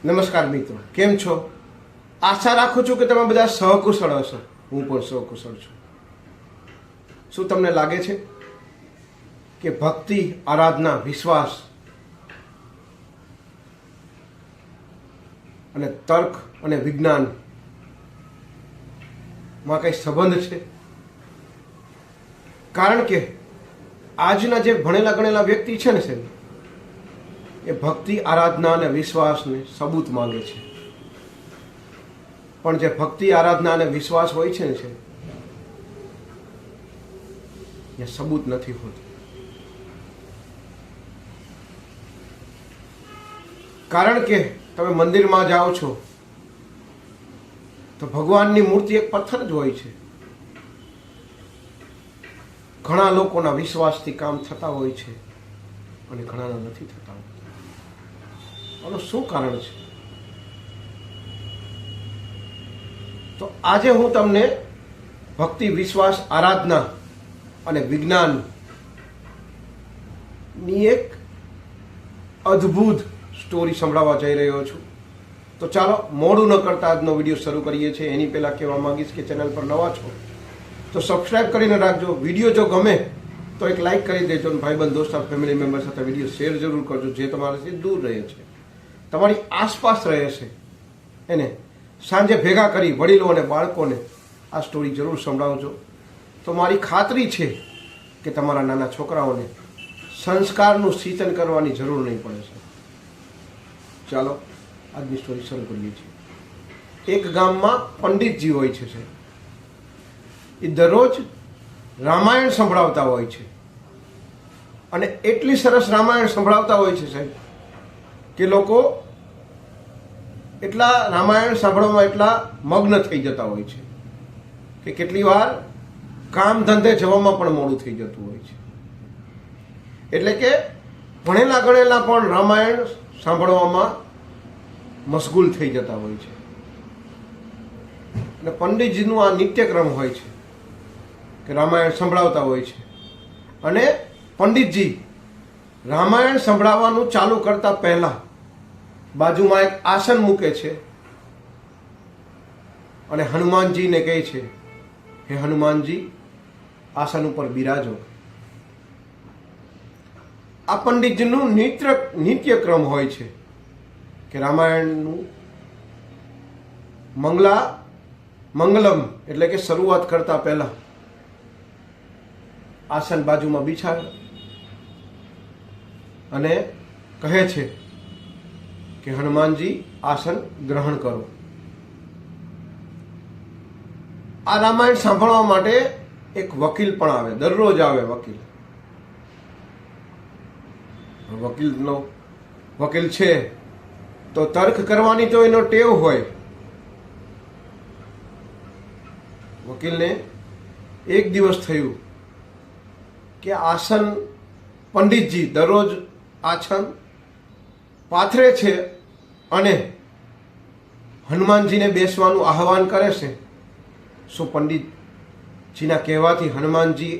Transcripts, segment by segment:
નમસ્કાર મિત્રો, કેમ છો? આશા રાખું છું કે તમે બધા સહકુશળ હશો. હું પણ સહકુશળ છું. શું તમને લાગે છે કે ભક્તિ, આરાધના, વિશ્વાસ અને તર્ક અને વિજ્ઞાન માં કઈ સંબંધ છે? કારણ કે આજના જે ભણેલા ગણેલા વ્યક્તિ છે ને સાહેબ, એ ભક્તિ, આરાધના અને વિશ્વાસને સબૂત માંગે છે. પણ જે ભક્તિ, આરાધના અને વિશ્વાસ હોય છે ને છે એ સબૂત નથી હોતું. કારણ કે તમે મંદિરમાં જાઓ છો તો ભગવાનની મૂર્તિ એક પથ્થર જ હોય છે. ઘણા લોકોના વિશ્વાસથી કામ થતા હોય છે અને ઘણાના નથી થતા હોતા. આનું શું કારણ છે? તો આજે હું તમને ભક્તિ, વિશ્વાસ, આરાધના અને વિજ્ઞાન ની એક અદ્ભુત સ્ટોરી સંભળાવવા જઈ રહ્યો છું. તો ચાલો મોડું ન કરતા આજનો વિડીયો શરૂ કરીએ છીએ. એની પહેલા કહેવા માંગીશ કે ચેનલ પર નવા છો તો સબસ્ક્રાઇબ કરીને રાખજો. વિડીયો જો ગમે તો એક લાઇક કરી દેજો અને ભાઈબંધ, દોસ્ત, ફેમિલી મેમ્બર સાથે વિડીયો શેર જરૂર કરજો. જે તમારાથી દૂર રહે છે, તમારી આસપાસ રહે છે, એને સાંજે ભેગા કરી વડીલો અને બાળકોને આ સ્ટોરી જરૂર સંભળાવજો. તો મારી ખાતરી છે કે તમારા નાના છોકરાઓને સંસ્કારનું સિંચન કરવાની જરૂર નહીં પડે છે. ચાલો આજની સ્ટોરી શરૂ કરીએ છીએ. એક ગામમાં પંડિતજી હોય છે. એ દરરોજ રામાયણ સંભળાવતા હોય છે અને એટલી સરસ રામાયણ સંભળાવતા હોય છે સાહેબ કે લોકો એટલા રામાયણ સાંભળવામાં એટલા મગ્ન થઈ જતા હોય છે કે કેટલી વાર કામ ધંધે જવામાં પણ મોડું થઈ જતું હોય છે. એટલે કે ભણેલા ગણેલા પણ રામાયણ સાંભળવામાં મશગુલ થઈ જતા હોય છે. અને પંડિતજીનું આ નિત્યક્રમ હોય છે કે રામાયણ સંભળાવતા હોય છે. અને પંડિતજી રામાયણ સંભળાવવાનું ચાલુ કરતા પહેલા બાજુમાં એક આસન મૂકે છે અને હનુમાનજીને કહે છે, હે હનુમાનજી, આસન ઉપર બિરાજો. આ પંડિતજીનું નિત્યક્રમ હોય છે કે રામાયણનું મંગલમ એટલે કે શરૂઆત કરતા પહેલા આસન બાજુમાં બિછાવે અને કહે છે કે હનુમાનજી, આસન ગ્રહણ કરો. આ રામાયણ સાંભળવા માટે એક વકીલ પણ આવે, દરરોજ આવે વકીલ. વકીલ છે તો તર્ક કરવાની તો એનો ટેવ હોય. વકીલને એક દિવસ થયું કે આસન પંડિતજી દરરોજ આસન પાથરે છે અને હનુમાનજીને બેસવાનું આહવાન કરે છે. શું પંડિતજીના કહેવાથી હનુમાનજી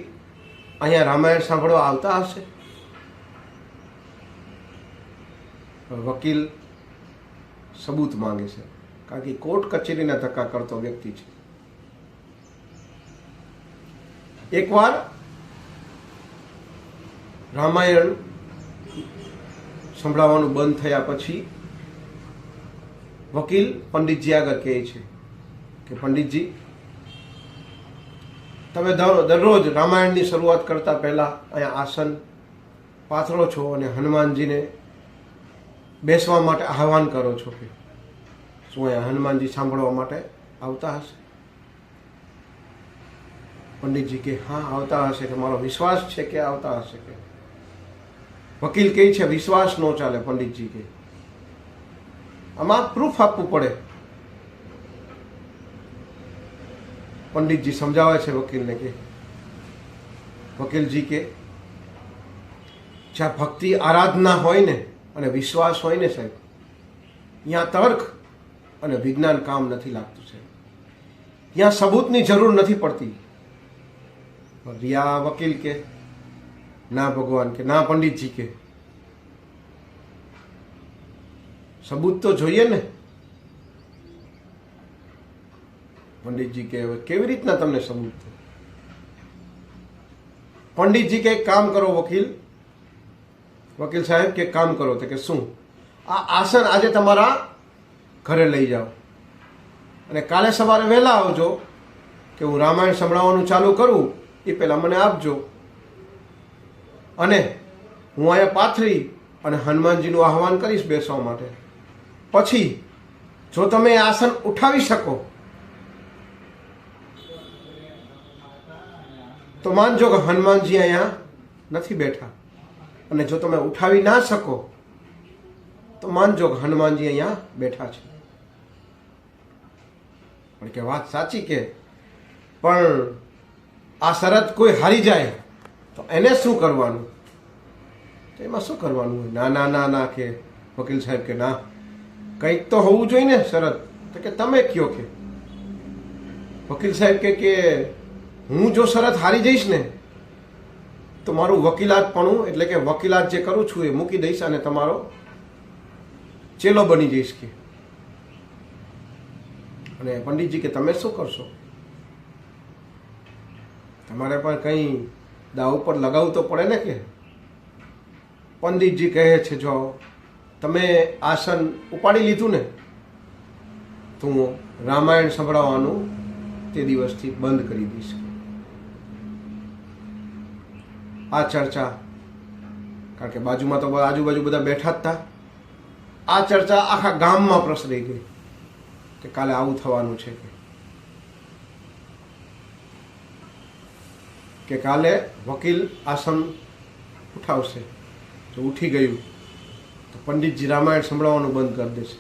અહીંયા રામાયણ સાંભળવા આવતા હશે? વકીલ સબૂત માંગે છે, કારણ કે કોર્ટ કચેરીના ધક્કા કરતો વ્યક્તિ છે. એકવાર રામાયણ સંભળાવવાનું બંધ થયા પછી વકીલ પંડિતજી આગળ કહે છે કે પંડિતજી, તમે દરરોજ રામાયણની શરૂઆત કરતા પહેલા અહીંયા આસન પાથરો છો અને હનુમાનજીને બેસવા માટે આહવાન કરો છો. કે શું અહીંયા હનુમાનજી સાંભળવા માટે આવતા હશે? પંડિતજી કે હા, આવતા હશે, કે મારો વિશ્વાસ છે કે આવતા હશે. કે વકીલ કહે છે વિશ્વાસ ન ચાલે. પંડિતજી કે આમાં પ્રૂફ આપવું પડે. પંડિતજી સમજાવે છે વકીલને કે વકીલજી કે જ્યાં ભક્તિ, આરાધના હોય ને અને વિશ્વાસ હોય ને સાહેબ, ત્યાં તર્ક અને વિજ્ઞાન કામ નથી લાગતું સાહેબ. ત્યાં સબૂતની જરૂર નથી પડતી. રિયા વકીલ કે ના ભગવાન, કે ના પંડિતજી, કે સબૂત તો જોઈએ ને. પંડિતજી કે હવે કેવી રીતના તમને સબૂત? પંડિતજી કે એક કામ કરો વકીલ સાહેબ કે કામ કરો. તો કે શું? આ આસન આજે તમારા ઘરે લઈ જાઓ અને કાલે સવારે વહેલા આવજો કે હું રામાયણ સંભળાવવાનું ચાલુ કરું એ પહેલાં મને આપજો, અને હું અહીંયા પાથરી અને હનુમાનજીનું આહવાન કરીશ બેસવા માટે. પછી જો તમે એ આસન ઉઠાવી શકો તો માનજો કે હનુમાનજી અહીંયા નથી બેઠા, અને જો તમે ઉઠાવી ના શકો તો માનજો કે હનુમાનજી અહીંયા બેઠા છે. પણ કે વાત સાચી કે પણ આ શરત કોઈ હારી જાય તો એને શું કરવાનું? તો એમાં શું કરવાનું હોય? ના ના ના ના કે વકીલ સાહેબ કે ના, કંઈક તો હોવું જોઈએ ને શરત. તો કે તમે કયો કે. વકીલ સાહેબ કે હું જો શરત હારી જઈશ ને તો મારું વકીલાતપણું એટલે કે વકીલાત જે કરું છું એ મૂકી દઈશ અને તમારો ચેલો બની જઈશ કે. અને પંડિતજી કે તમે શું કરશો? તમારે પણ કંઈ દાવ ઉપર લગાવવું તો પડે ને કે. પંડિતજી કહે છે જો તમે આસન ઉપાડી લીધું ને તો હું રામાયણ સંભળાવવાનું તે દિવસથી બંધ કરી દઈશ. આ ચર્ચા, કારણ કે બાજુમાં તો આજુબાજુ બધા બેઠા જ હતા, આ ચર્ચા આખા ગામમાં પ્રસરી ગઈ કે કાલે આવું થવાનું છે કે કાલે વકીલ આસન ઉઠાવશે. જો ઉઠી ગયું તો પંડિતજી રામાયણ સંભળાવવાનું બંધ કરી દેશે,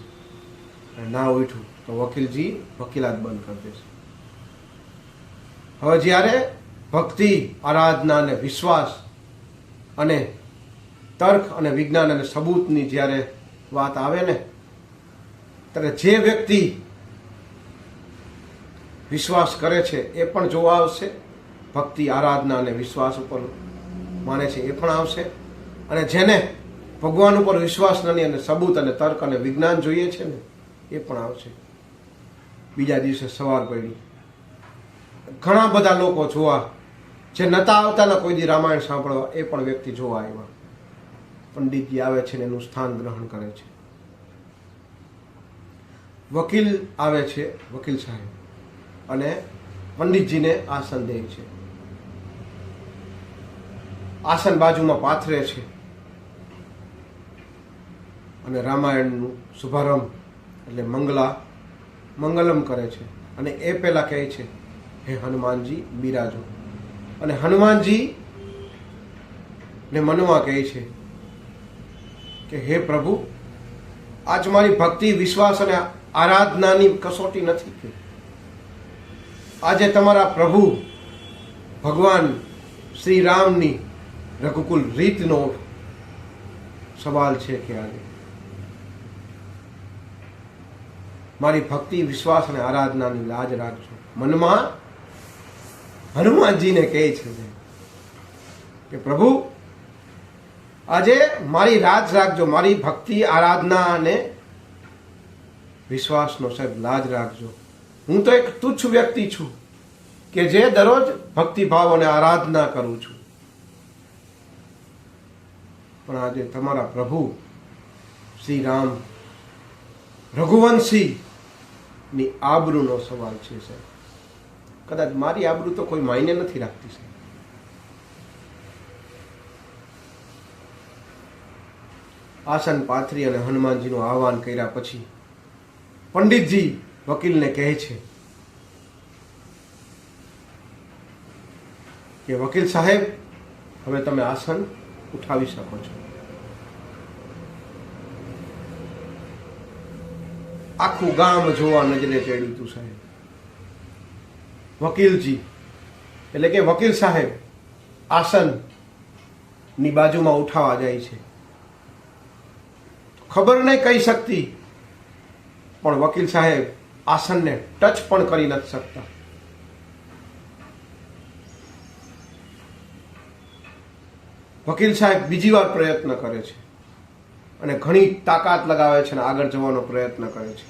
અને ના ઉઠ્યું તો વકીલજી વકીલાત બંધ કરી દેશે. હવે જ્યારે ભક્તિ, આરાધના અને વિશ્વાસ અને તર્ક અને વિજ્ઞાન અને સબૂતની જ્યારે વાત આવે ને ત્યારે જે વ્યક્તિ વિશ્વાસ કરે છે એ પણ જોવા આવશે, ભક્તિ, આરાધના અને વિશ્વાસ ઉપર માને છે એ પણ આવશે, અને જેને ભગવાન ઉપર વિશ્વાસ નથી અને સબૂત અને તર્ક અને વિજ્ઞાન જોઈએ છે ને એ પણ આવશે. બીજા દિવસે સવાર પડી ઘણા બધા લોકો જોવા, જે નતા આવતા ને કોઈ દી રામાયણ સાંભળવા, એ પણ વ્યક્તિ જોવા આવ્યા. પંડિતજી આવે છે ને એનું સ્થાન ગ્રહણ કરે છે. વકીલ આવે છે, વકીલ સાહેબ, અને પંડિતજીને આસન દે છે. આસન બાજુમાં પાથરે છે અને રામાયણનું શુભારંભ એટલે મંગલમ કરે છે. અને એ પહેલા કહે છે હે હનુમાનજી બિરાજો. અને હનુમાનજી ને મનમાં કહે છે કે હે પ્રભુ, આજ મારી ભક્તિ, વિશ્વાસ અને આરાધનાની કસોટી નથી કે આજે તમારા પ્રભુ ભગવાન શ્રી રામની રઘુકુલ રીતનો સવાલ છે કે આજે મારી ભક્તિ, વિશ્વાસ અને આરાધનાની લાજ રાખજો. મનમાં હનુમાનજીને કહે છે કે પ્રભુ આજે મારી રાજ રાખજો, મારી ભક્તિ, આરાધના અને વિશ્વાસનો સાહેબ લાજ રાખજો. હું તો એક તુચ્છ વ્યક્તિ છું કે જે દરરોજ ભક્તિભાવ અને આરાધના કરું છું, પણ આજે તમારા પ્રભુ શ્રી રામ રઘુવંશી ની આબરૂનો સવાલ છે સાહેબ. કદાચ મારી આબરૂ તો કોઈ માયને નથી રાખતી સાહેબ. આસન પાથરી અને હનુમાનજીનું આહવાન કર્યા પછી પંડિતજી વકીલને કહે છે કે વકીલ સાહેબ, હવે તમે આસન ઉઠાવી શકો છો. આખું ગામ જોવા નજરે ચડ્યું હતું સાહેબ. વકીલજી એટલે કે વકીલ સાહેબ આસન ની બાજુમાં ઉઠાવા જાય છે. ખબર નહીં કઈ શક્તિ, પણ વકીલ સાહેબ આસનને ટચ પણ કરી નથી શકતા. વકીલ સાહેબ બીજી વાર પ્રયત્ન કરે છે અને ઘણી તાકાત લગાવે છે અને આગળ જવાનો પ્રયત્ન કરે છે,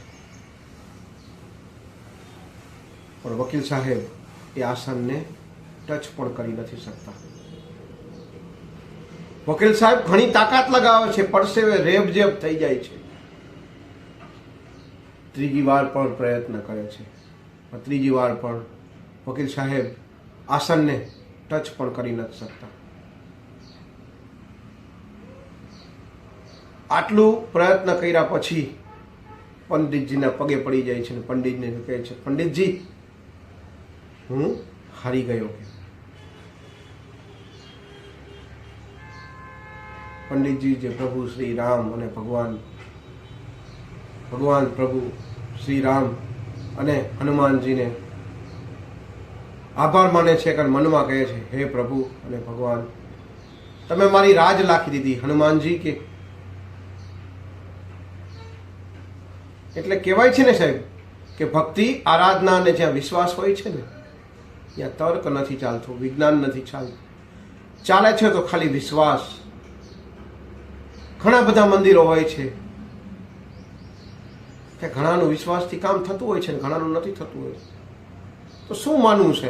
પણ વકીલ સાહેબ એ આસનને ટચ પણ કરી નથી શકતા. વકીલ સાહેબ ઘણી તાકાત લગાવે છે, પરસેવે રેબઝેબ થઈ જાય છે, ત્રીજી વાર પણ પ્રયત્ન કરે છે, ત્રીજી વાર પણ વકીલ સાહેબ આસનને ટચ પણ કરી નથી શકતા. આટલું પ્રયત્ન કર્યા પછી પંડિતજીના પગે પડી જાય છે અને પંડિતને કહે છે, પંડિતજી હું હારી ગયો. પંડિતજી જે પ્રભુ શ્રી રામ અને ભગવાન પ્રભુ શ્રી રામ અને હનુમાનજીને આભાર માને છે કે મનમાં કહે છે, હે પ્રભુ અને ભગવાન, તમે મારી રાજ લાખી દીધી હનુમાનજી. કે એટલે કહેવાય છે ને સાહેબ કે ભક્તિ આરાધના અને જ્યાં વિશ્વાસ હોય છે ને ત્યાં તર્ક નથી ચાલતું, વિજ્ઞાન નથી ચાલતું, ચાલે છે તો ખાલી વિશ્વાસ. ઘણા બધા મંદિરો હોય છે કે ઘણાનું વિશ્વાસથી કામ થતું હોય છે ને ઘણાનું નથી થતું હોય. તો શું માનવું છે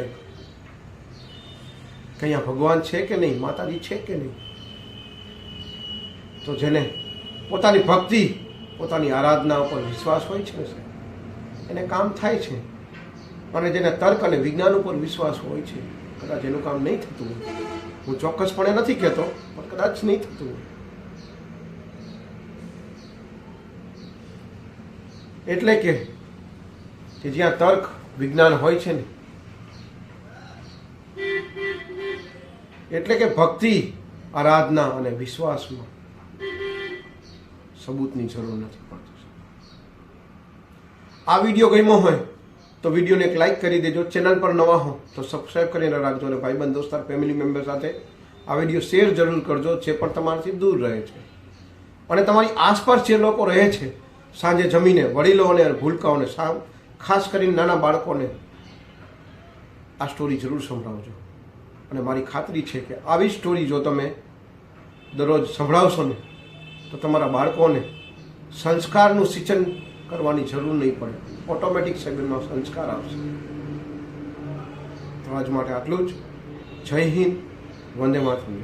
કે અહીંયા ભગવાન છે કે નહીં, માતાજી છે કે નહીં? તો જેને પોતાની ભક્તિ, પોતાની આરાધના ઉપર વિશ્વાસ હોય છે ને એને કામ થાય છે, અને જેને તર્ક અને વિજ્ઞાન ઉપર વિશ્વાસ હોય છે કદાચ એનું કામ નહીં થતું હોય. હું ચોક્કસપણે નથી કહેતો, પણ કદાચ નહીં થતું હોય. એટલે કે જ્યાં તર્ક વિજ્ઞાન હોય છે ને, એટલે કે ભક્તિ, આરાધના અને વિશ્વાસમાં સબૂતની જરૂર નથી પડતી. આ વિડીયો ગમ્યો હોય તો વિડીયોને એક લાઈક કરી દેજો. ચેનલ પર નવા હો તો સબસ્ક્રાઈબ કરીને રાખજો, અને ભાઈબંધ દોસ્તાર ફેમિલી મેમ્બર સાથે આ વિડીયો શેર જરૂર કરજો, જે પણ તમારાથી દૂર રહે છે. અને તમારી આસપાસ જે લોકો રહે છે, સાંજે જમીને વડીલોને અને ભૂલકાઓને, ખાસ કરીને નાના બાળકોને આ સ્ટોરી જરૂર સંભળાવજો. અને મારી ખાતરી છે કે આવી સ્ટોરી જો તમે દરરોજ સંભળાવશો ને તો તમારા બાળકોને સંસ્કારનું સિંચન કરવાની જરૂર નહીં પડે, ઓટોમેટિક શરીરમાં સંસ્કાર આવશે. તો આજ માટે આટલું જ. જય હિન્દ, વંદે માતરમ.